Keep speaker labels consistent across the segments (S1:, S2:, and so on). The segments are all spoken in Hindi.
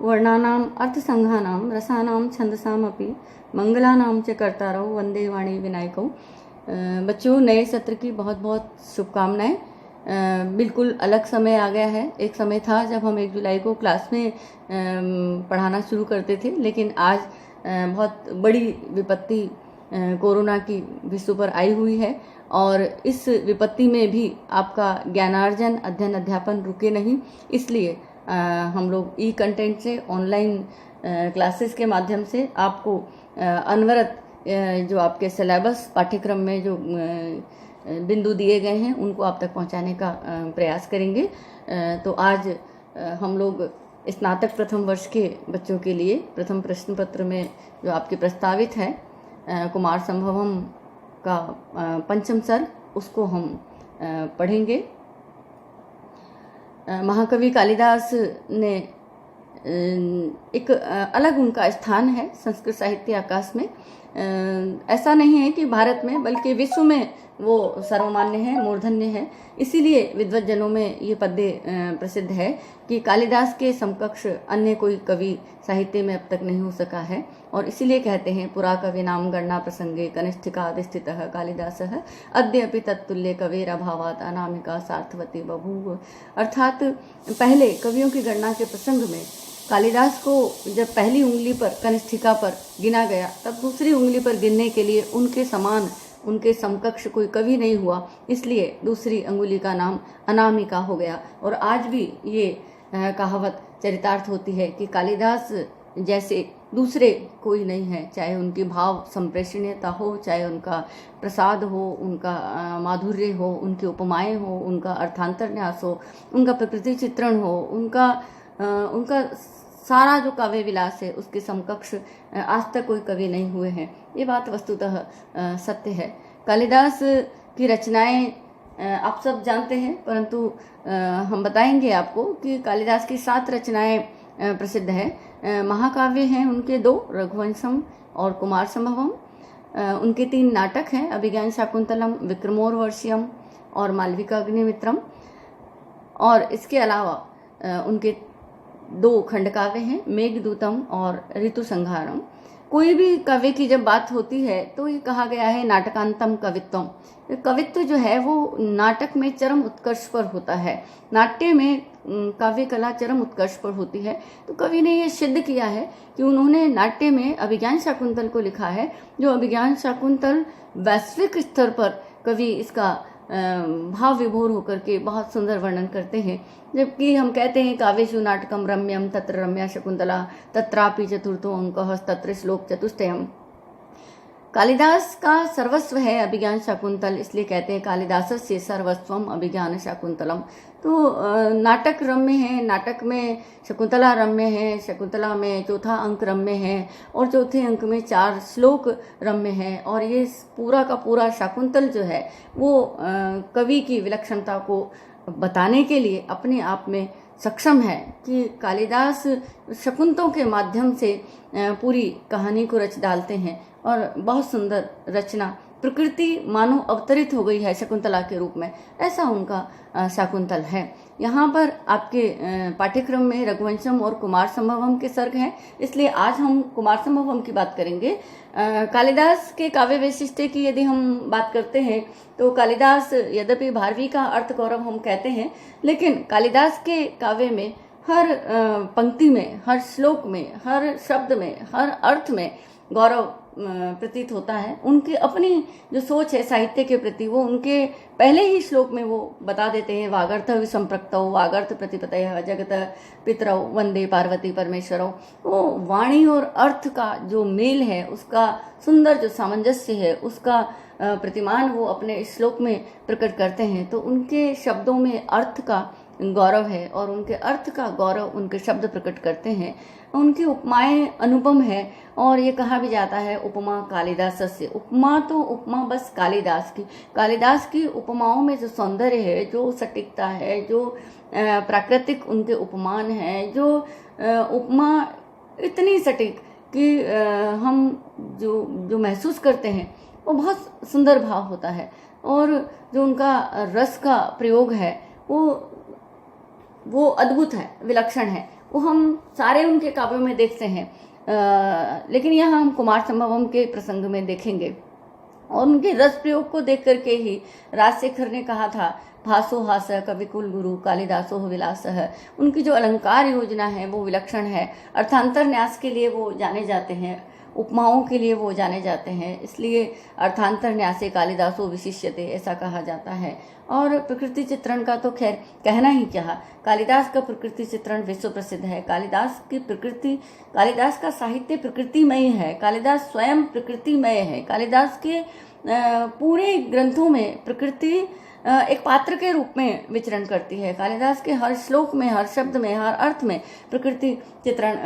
S1: वर्णानाम् अर्थसंघानां रसानां छंदसामपि मंगलानां च कर्तारौ वंदे वाणी विनायकौ। बच्चों, नए सत्र की बहुत बहुत शुभकामनाएं। बिल्कुल अलग समय आ गया है। एक समय था जब हम 1 जुलाई को क्लास में पढ़ाना शुरू करते थे, लेकिन आज बहुत बड़ी विपत्ति कोरोना की विश्व पर आई हुई है और इस विपत्ति में भी आपका ज्ञानार्जन अध्ययन अध्यापन रुके नहीं। इसलिए हम लोग ई कंटेंट से ऑनलाइन क्लासेस के माध्यम से आपको अनवरत जो आपके सिलेबस पाठ्यक्रम में जो बिंदु दिए गए हैं उनको आप तक पहुंचाने का प्रयास करेंगे। तो आज हम लोग स्नातक प्रथम वर्ष के बच्चों के लिए प्रथम प्रश्न पत्र में जो आपके प्रस्तावित है कुमार संभवम का पंचम सर्ग, उसको हम पढ़ेंगे। महाकवि कालिदास ने एक अलग उनका स्थान है संस्कृत साहित्य आकाश में। ऐसा नहीं है कि भारत में, बल्कि विश्व में वो सर्वमान्य है, मूर्धन्य है। इसीलिए विद्वज्जनों में ये पद्य प्रसिद्ध है कि कालिदास के समकक्ष अन्य कोई कवि साहित्य में अब तक नहीं हो सका है। और इसीलिए कहते हैं पुरा कवि नाम गणना प्रसंगे कनिष्ठिकाधिष्ठितः कालिदासः अद्यपि तत्तुल्य कवेरभावात् अनामिका सार्थवती बभूव। अर्थात पहले कवियों की गणना के प्रसंग में कालिदास को जब पहली उंगली पर कनिष्ठिका पर गिना गया, तब दूसरी उंगली पर गिनने के लिए उनके समान, उनके समकक्ष कोई कवि नहीं हुआ। इसलिए दूसरी अंगुली का नाम अनामिका हो गया। और आज भी ये कहावत चरितार्थ होती है कि कालिदास जैसे दूसरे कोई नहीं है, चाहे उनकी भाव संप्रेषणीयता हो, चाहे उनका प्रसाद हो, उनका माधुर्य हो, उनकी उपमाएं हो, उनका अर्थांतरन्यास हो, उनका प्रकृति चित्रण हो, उनका सारा जो काव्य विलास है उसके समकक्ष आज तक कोई कवि नहीं हुए हैं। ये बात वस्तुतः सत्य है। कालिदास की रचनाएं आप सब जानते हैं, परंतु हम बताएंगे आपको कि कालिदास की 7 रचनाएं प्रसिद्ध है। महाकाव्य हैं उनके 2, रघुवंशम और कुमार संभवम। उनके 3 नाटक हैं, अभिज्ञान शाकुंतलम, विक्रमोर्वशीयम और मालविका अग्निमित्रम। और इसके अलावा उनके 2 खंड काव्य हैं, मेघदूतम और ऋतु संहारम। कोई भी काव्य की जब बात होती है तो ये कहा गया है नाटकांतम कवित्वम। कवित्व जो है वो नाटक में चरम उत्कर्ष पर होता है, नाट्य में काव्य कला चरम उत्कर्ष पर होती है। तो कवि ने ये सिद्ध किया है कि उन्होंने नाट्य में अभिज्ञान शाकुंतल को लिखा है, जो अभिज्ञान शाकुंतल वैश्विक स्तर पर कवि इसका भाव विभोर होकर के बहुत सुंदर वर्णन करते हैं। जबकि हम कहते हैं काव्येषु नाटकम रम्यम तत्र रम्या शकुंतला तत्रापि चतुर्थो अंकः तत्र श्लोक चतुष्टयम्। कालिदास का सर्वस्व है अभिज्ञान शाकुंतल, इसलिए कहते हैं कालिदासस्य सर्वस्वम अभिज्ञान शाकुंतलम। तो नाटक रम्य है, नाटक में शकुंतला रम्य है, शकुंतला में चौथा अंक रम्य है और चौथे अंक में 4 श्लोक रम्य है। और ये पूरा का पूरा शाकुंतल जो है वो कवि की विलक्षणता को बताने के लिए अपने आप में सक्षम है कि कालिदास शकुंतों के माध्यम से पूरी कहानी को रच डालते हैं। और बहुत सुंदर रचना, प्रकृति मानो अवतरित हो गई है शकुंतला के रूप में, ऐसा उनका शाकुंतल है। यहाँ पर आपके पाठ्यक्रम में रघुवंशम और कुमार संभवम के सर्ग हैं, इसलिए आज हम कुमार संभवम की बात करेंगे। कालिदास के काव्य वैशिष्ट्य की यदि हम बात करते हैं तो कालिदास यद्यपि भारवी का अर्थ गौरव हम कहते हैं, लेकिन कालिदास के काव्य में हर पंक्ति में, हर श्लोक में, हर शब्द में, हर अर्थ में गौरव प्रतीत होता है। उनकी अपनी जो सोच है साहित्य के प्रति, वो उनके पहले ही श्लोक में वो बता देते हैं। वागर्थ विसंप्रक्तौ वागर्थ प्रतिपतयः जगत पितरौ वंदे पार्वती परमेश्वरौ। वो वाणी और अर्थ का जो मेल है, उसका सुंदर जो सामंजस्य है, उसका प्रतिमान वो अपने श्लोक में प्रकट करते हैं। तो उनके शब्दों में अर्थ का गौरव है और उनके अर्थ का गौरव उनके शब्द प्रकट करते हैं। उनकी उपमाएं अनुपम है और ये कहा भी जाता है उपमा कालिदासस्य। उपमा तो उपमा बस कालिदास की उपमाओं में जो सौंदर्य है, जो सटीकता है, जो प्राकृतिक उनके उपमान है, जो उपमा इतनी सटीक कि हम जो महसूस करते हैं वो बहुत सुंदर भाव होता है। और जो उनका रस का प्रयोग है वो अद्भुत है, विलक्षण है। वो हम सारे उनके काव्यों में देखते हैं, लेकिन यहाँ हम कुमार संभवम के प्रसंग में देखेंगे। और उनके रस प्रयोग को देख करके ही राजशेखर ने कहा था, भासो हास कविकुल गुरु कालिदासो विलास है। उनकी जो अलंकार योजना है वो विलक्षण है। अर्थांतर न्यास के लिए वो जाने जाते हैं, उपमाओं के लिए वो जाने जाते हैं, इसलिए अर्थांतर न्यासे कालिदासो विशिष्यते ऐसा कहा जाता है। और प्रकृति चित्रण का तो खैर कहना ही क्या, कालिदास का प्रकृति चित्रण विश्व प्रसिद्ध है। कालिदास की प्रकृति, कालिदास का साहित्य प्रकृतिमय है, कालिदास स्वयं प्रकृतिमय है। कालिदास के पूरे ग्रंथों में प्रकृति एक पात्र के रूप में विचरण करती है। कालिदास के हर श्लोक में, हर शब्द में, हर अर्थ में प्रकृति चित्रण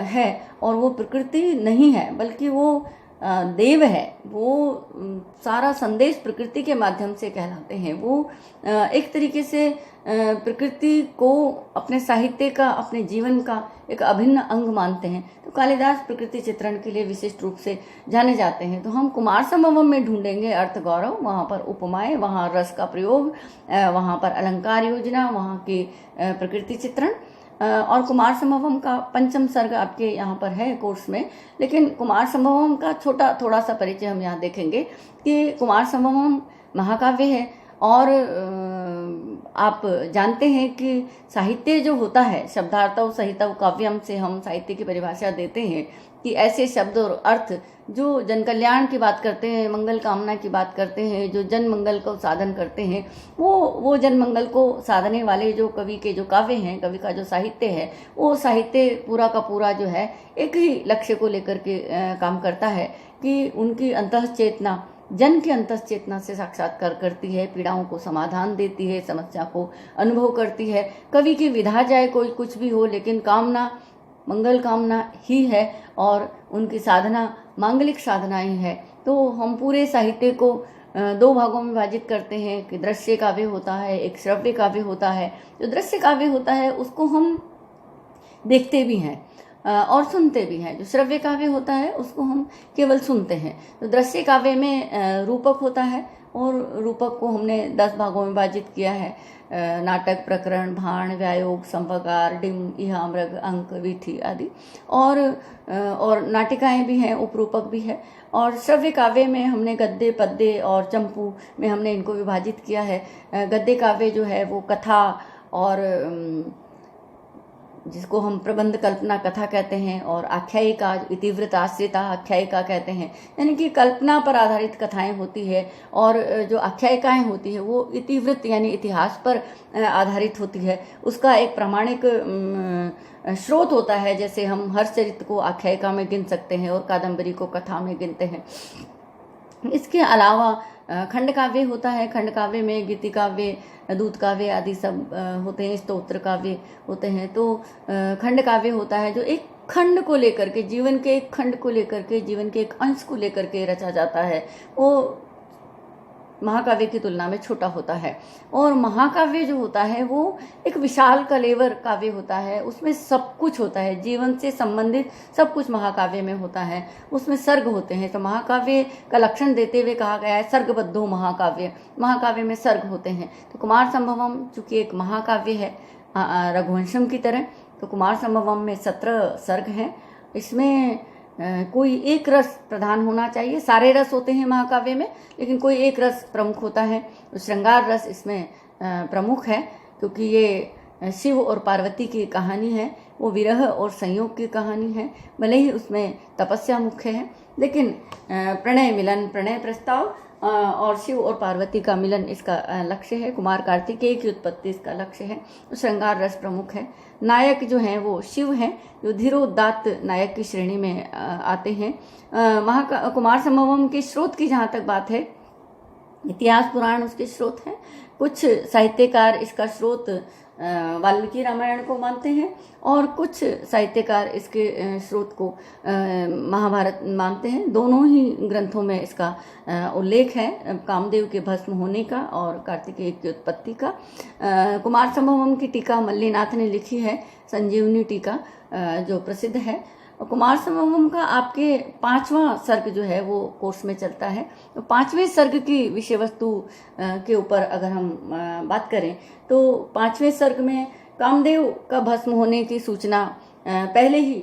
S1: है। और वो प्रकृति नहीं है बल्कि वो देव है। वो सारा संदेश प्रकृति के माध्यम से कहलाते हैं। वो एक तरीके से प्रकृति को अपने साहित्य का, अपने जीवन का एक अभिन्न अंग मानते हैं। तो कालिदास प्रकृति चित्रण के लिए विशिष्ट रूप से जाने जाते हैं। तो हम कुमार संभवम में ढूंढेंगे अर्थ गौरव, वहाँ पर उपमाएं, वहाँ रस का प्रयोग, वहाँ पर अलंकार योजना, वहाँ की प्रकृति चित्रण। और कुमार संभवम का पंचम सर्ग आपके यहाँ पर है कोर्स में, लेकिन कुमार संभवम का छोटा थोड़ा सा परिचय हम यहाँ देखेंगे कि कुमार संभवम महाकाव्य है। और आप जानते हैं कि साहित्य जो होता है, शब्दार्थव सहितव काव्यम से हम साहित्य की परिभाषा देते हैं कि ऐसे शब्द और अर्थ जो जन कल्याण की बात करते हैं, मंगल कामना की बात करते हैं, जो जन मंगल को साधन करते हैं, वो जन मंगल को साधने वाले जो कवि के जो काव्य हैं, कवि का जो साहित्य है, वो साहित्य पूरा का पूरा जो है एक ही लक्ष्य को लेकर के काम करता है कि उनकी अंतःचेतना जन की अंतःचेतना से साक्षात्कार करती है, पीड़ाओं को समाधान देती है, समस्या को अनुभव करती है। कवि की विधा चाहे कोई कुछ भी हो, लेकिन कामना मंगल कामना ही है और उनकी साधना मांगलिक साधना ही है। तो हम पूरे साहित्य को दो भागों में विभाजित करते हैं कि दृश्य काव्य होता है, एक श्रव्य काव्य होता है। जो दृश्य काव्य होता है उसको हम देखते भी हैं और सुनते भी हैं। जो श्रव्य काव्य होता है उसको हम केवल सुनते हैं। तो दृश्य काव्य में रूपक होता है और रूपक को हमने 10 भागों में विभाजित किया है। नाटक, प्रकरण, भाण, व्यायोग, संपकार, डिम, इहा, मृग, अंक, वीथी आदि। और नाटिकाएं भी हैं, उपरूपक भी है। और श्रव्य काव्य में हमने गद्य, पद्य और चंपू में हमने इनको विभाजित किया है। गद्य काव्य जो है वो कथा और जिसको हम प्रबंध कल्पना कथा कहते हैं, और आख्यायिका इतिवृत आश्रिता आख्यायिका कहते हैं, यानी कि कल्पना पर आधारित कथाएं होती है। और जो आख्यायिकाएं होती है वो इतिवृत यानी इतिहास पर आधारित होती है। उसका एक प्रामाणिक स्रोत होता है, जैसे हम हर्षचरित को आख्यायिका में गिन सकते हैं और कादम्बरी को कथा में गिनते हैं। इसके अलावा खंड काव्य होता है। खंड काव्य में गीति काव्य, दूत काव्य आदि सब होते हैं, स्तोत्र काव्य होते हैं। तो खंड काव्य होता है जो एक खंड को लेकर के, जीवन के एक खंड को लेकर के, जीवन के एक अंश को लेकर के रचा जाता है। वो महाकाव्य की तुलना में छोटा होता है। और महाकाव्य जो होता है वो एक विशाल कलेवर काव्य होता है। उसमें सब कुछ होता है, जीवन से संबंधित सब कुछ महाकाव्य में होता है। उसमें सर्ग होते हैं। तो महाकाव्य का लक्षण देते हुए कहा गया है सर्गबद्धो महाकाव्य। महाकाव्य में सर्ग होते हैं। तो कुमार संभवम चूंकि एक महाकाव्य है रघुवंशम की तरह, तो कुमार संभवम में 17 सर्ग हैं। इसमें कोई एक रस प्रधान होना चाहिए। सारे रस होते हैं महाकाव्य में, लेकिन कोई एक रस प्रमुख होता है। तो श्रृंगार रस इसमें प्रमुख है, क्योंकि ये शिव और पार्वती की कहानी है। वो विरह और संयोग की कहानी है। भले ही उसमें तपस्या मुख्य है, लेकिन प्रणय मिलन, प्रणय प्रस्ताव और शिव और पार्वती का मिलन इसका लक्ष्य है। कुमार कार्तिकेय की उत्पत्ति इसका लक्ष्य है। तो श्रृंगार रस प्रमुख है। नायक जो हैं वो शिव हैं, जो धीरोदात्त नायक की श्रेणी में आते हैं। कुमार संभवम के स्रोत की जहाँ तक बात है, इतिहास पुराण उसके स्रोत हैं। कुछ साहित्यकार इसका स्रोत वाल्मीकि रामायण को मानते हैं और कुछ साहित्यकार इसके स्रोत को महाभारत मानते हैं। दोनों ही ग्रंथों में इसका उल्लेख है, कामदेव के भस्म होने का और कार्तिकेय की उत्पत्ति का। कुमार संभवम की टीका मल्लीनाथ ने लिखी है, संजीवनी टीका, जो प्रसिद्ध है। कुमार संभवम का आपके 5वां सर्ग जो है वो कोर्स में चलता है। तो 5वें सर्ग की विषय वस्तु के ऊपर अगर हम बात करें तो 5वें सर्ग में कामदेव का भस्म होने की सूचना पहले ही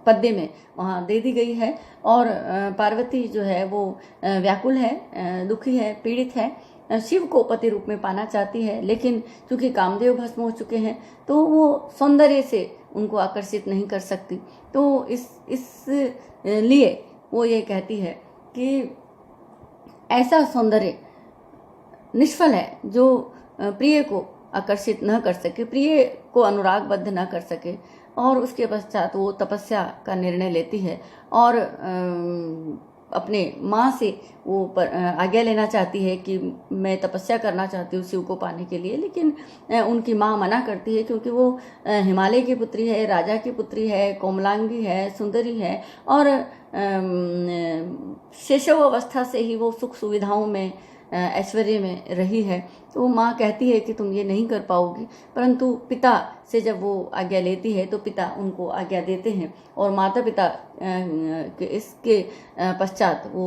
S1: पद्य में वहाँ दे दी गई है और पार्वती जो है वो व्याकुल है, दुखी है, पीड़ित है, शिव को पति रूप में पाना चाहती है, लेकिन चूंकि कामदेव भस्म हो चुके हैं तो वो सौंदर्य से उनको आकर्षित नहीं कर सकती। तो इस लिए वो ये कहती है कि ऐसा सौंदर्य निष्फल है जो प्रिय को आकर्षित न कर सके, प्रिय को अनुरागबद्ध न कर सके। और उसके पश्चात वो तपस्या का निर्णय लेती है और अपने माँ से वो आज्ञा लेना चाहती है कि मैं तपस्या करना चाहती हूँ शिव को पाने के लिए, लेकिन उनकी माँ मना करती है क्योंकि वो हिमालय की पुत्री है, राजा की पुत्री है, कोमलांगी है, सुंदरी है और शैशव अवस्था से ही वो सुख सुविधाओं में, ऐश्वर्य में रही है। तो माँ कहती है कि तुम ये नहीं कर पाओगी, परंतु पिता से जब वो आज्ञा लेती है तो पिता उनको आज्ञा देते हैं और माता पिता इसके पश्चात वो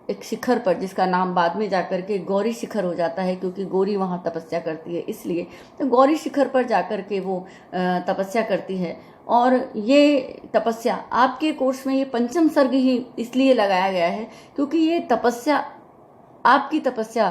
S1: एक शिखर पर, जिसका नाम बाद में जाकर के गौरी शिखर हो जाता है क्योंकि गौरी वहाँ तपस्या करती है इसलिए, तो गौरी शिखर पर जाकर के वो तपस्या करती है। और ये तपस्या आपके कोर्स में ये पंचम सर्ग ही इसलिए लगाया गया है क्योंकि ये तपस्या आपकी तपस्या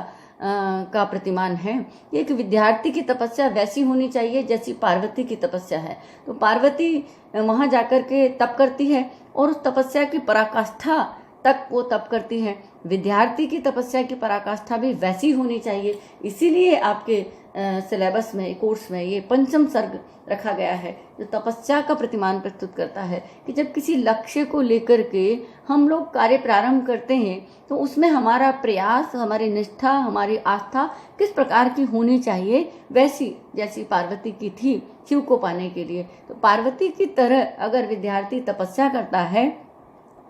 S1: का प्रतिमान है। एक विद्यार्थी की तपस्या वैसी होनी चाहिए जैसी पार्वती की तपस्या है। तो पार्वती वहाँ जाकर के तप करती है और उस तपस्या की पराकाष्ठा तक वो तप करती है। विद्यार्थी की तपस्या की पराकाष्ठा भी वैसी होनी चाहिए, इसीलिए आपके सिलेबस में, कोर्स में ये पंचम सर्ग रखा गया है जो तपस्या का प्रतिमान प्रस्तुत करता है कि जब किसी लक्ष्य को लेकर के हम लोग कार्य प्रारंभ करते हैं तो उसमें हमारा प्रयास, हमारी निष्ठा, हमारी आस्था किस प्रकार की होनी चाहिए, वैसी जैसी पार्वती की थी शिव को पाने के लिए। तो पार्वती की तरह अगर विद्यार्थी तपस्या करता है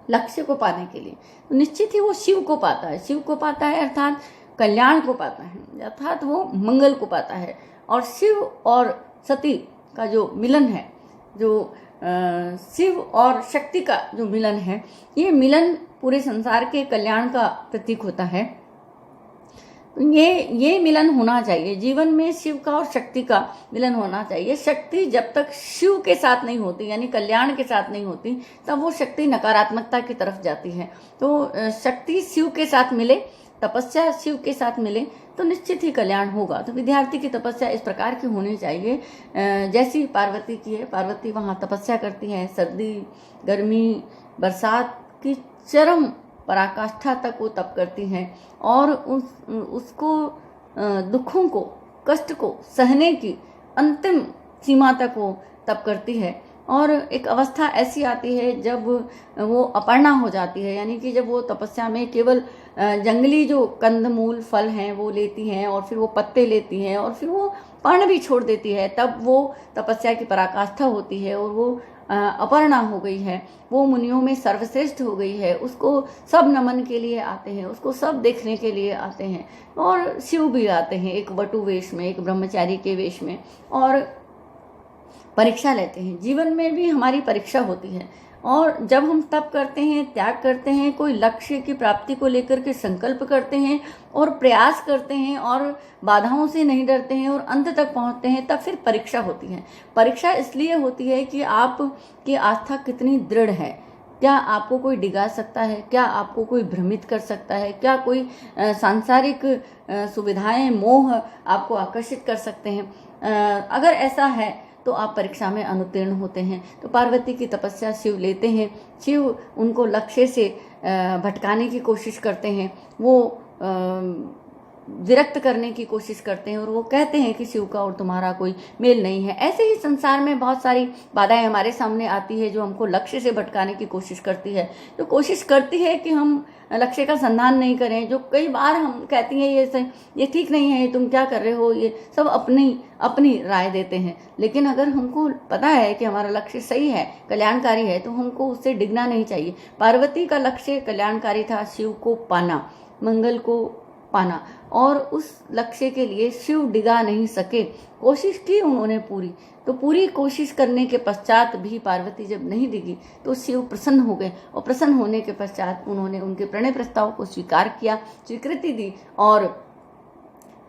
S1: लक्ष्य को पाने के लिए तो निश्चित ही वो शिव को पाता है। शिव को पाता है अर्थात कल्याण को पाता है, अर्थात वो मंगल को पाता है। और शिव और सती का जो मिलन है, जो शिव और शक्ति का जो मिलन है, ये मिलन पूरे संसार के कल्याण का प्रतीक होता है। ये मिलन होना चाहिए जीवन में, शिव का और शक्ति का मिलन होना चाहिए। शक्ति जब तक शिव के साथ नहीं होती, यानी कल्याण के साथ नहीं होती, तब वो शक्ति नकारात्मकता की तरफ जाती है। तो शक्ति शिव के साथ मिले, तपस्या शिव के साथ मिले तो निश्चित ही कल्याण होगा। तो विद्यार्थी की तपस्या इस प्रकार की होनी चाहिए जैसी पार्वती की है। पार्वती वहाँ तपस्या करती है, सर्दी, गर्मी, बरसात की चरम पराकाष्ठा तक वो तप करती हैं और उसको दुखों को, कष्ट को सहने की अंतिम सीमा तक वो तप करती है। और एक अवस्था ऐसी आती है जब वो अपर्णा हो जाती है, यानी कि जब वो तपस्या में केवल जंगली जो कंदमूल फल हैं वो लेती हैं और फिर वो पत्ते लेती हैं और फिर वो पर्ण भी छोड़ देती है, तब वो तपस्या की पराकाष्ठा होती है और वो अपर्णा हो गई है, वो मुनियों में सर्वश्रेष्ठ हो गई है। उसको सब नमन के लिए आते हैं, उसको सब देखने के लिए आते हैं और शिव भी आते हैं एक वटु वेश में, एक ब्रह्मचारी के वेश में, और परीक्षा लेते हैं। जीवन में भी हमारी परीक्षा होती है और जब हम तप करते हैं, त्याग करते हैं, कोई लक्ष्य की प्राप्ति को लेकर के संकल्प करते हैं और प्रयास करते हैं और बाधाओं से नहीं डरते हैं और अंत तक पहुंचते हैं, तब फिर परीक्षा होती है। परीक्षा इसलिए होती है कि आपकी आस्था कितनी दृढ़ है, क्या आपको कोई डिगा सकता है, क्या आपको कोई भ्रमित कर सकता है, क्या कोई सांसारिक सुविधाएं, मोह आपको आकर्षित कर सकते हैं। अगर ऐसा है तो आप परीक्षा में अनुत्तीर्ण होते हैं। तो पार्वती की तपस्या शिव लेते हैं, शिव उनको लक्ष्य से भटकाने की कोशिश करते हैं, वो विरक्त करने की कोशिश करते हैं और वो कहते हैं कि शिव का और तुम्हारा कोई मेल नहीं है। ऐसे ही संसार में बहुत सारी बाधाएं हमारे सामने आती है जो हमको लक्ष्य से भटकाने की कोशिश करती है, जो कोशिश करती है कि हम लक्ष्य का संधान नहीं करें, जो कई बार हम कहती हैं ये ठीक नहीं है, तुम क्या कर रहे हो, ये सब अपनी राय देते हैं। लेकिन अगर हमको पता है कि हमारा लक्ष्य सही है, कल्याणकारी है, तो हमको उससे डिगना नहीं चाहिए। पार्वती का लक्ष्य कल्याणकारी था, शिव को पाना, मंगल को पाना, और उस लक्ष्य के लिए शिव डिगा नहीं सके। कोशिश की उन्होंने पूरी, तो पूरी कोशिश करने के पश्चात भी पार्वती जब नहीं डिगी तो शिव प्रसन्न हो गए और प्रसन्न होने के पश्चात उन्होंने उनके प्रणय प्रस्ताव को स्वीकार किया, स्वीकृति दी और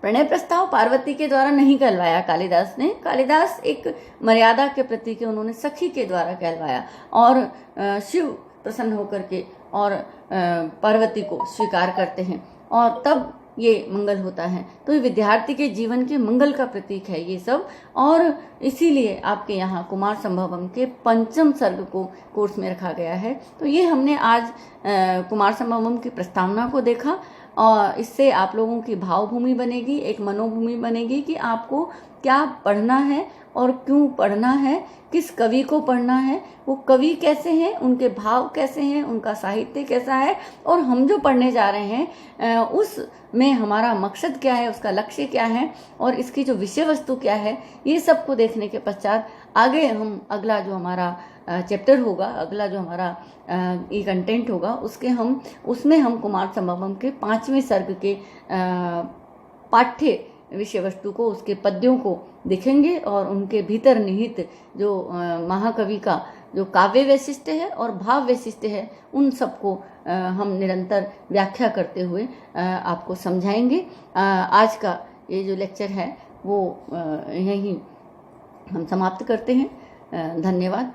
S1: प्रणय प्रस्ताव पार्वती के द्वारा नहीं कहलवाया कालिदास ने। कालिदास एक मर्यादा के प्रतीक है, उन्होंने सखी के द्वारा कहलवाया और शिव प्रसन्न होकर के और पार्वती को स्वीकार करते हैं और तब ये मंगल होता है। तो ये विद्यार्थी के जीवन के मंगल का प्रतीक है ये सब, और इसीलिए आपके यहाँ कुमार संभवम के पंचम सर्ग को कोर्स में रखा गया है। तो ये हमने आज कुमार संभवम की प्रस्तावना को देखा और इससे आप लोगों की भावभूमि बनेगी, एक मनोभूमि बनेगी कि आपको क्या पढ़ना है और क्यों पढ़ना है, किस कवि को पढ़ना है, वो कवि कैसे हैं, उनके भाव कैसे हैं, उनका साहित्य कैसा है, और हम जो पढ़ने जा रहे हैं उसमें हमारा मकसद क्या है, उसका लक्ष्य क्या है और इसकी जो विषय वस्तु क्या है। ये सबको देखने के पश्चात आगे हम अगला जो हमारा चैप्टर होगा, अगला जो हमारा ये कंटेंट होगा उसमें हम कुमार संभवम के 5वें सर्ग के पाठ्य विषय वस्तु को, उसके पद्यों को देखेंगे और उनके भीतर निहित जो महाकवि का जो काव्य वैशिष्ट्य है और भाव वैशिष्ट्य है उन सबको हम निरंतर व्याख्या करते हुए आपको समझाएंगे। आज का ये जो लेक्चर है वो यहीं हम समाप्त करते हैं। धन्यवाद।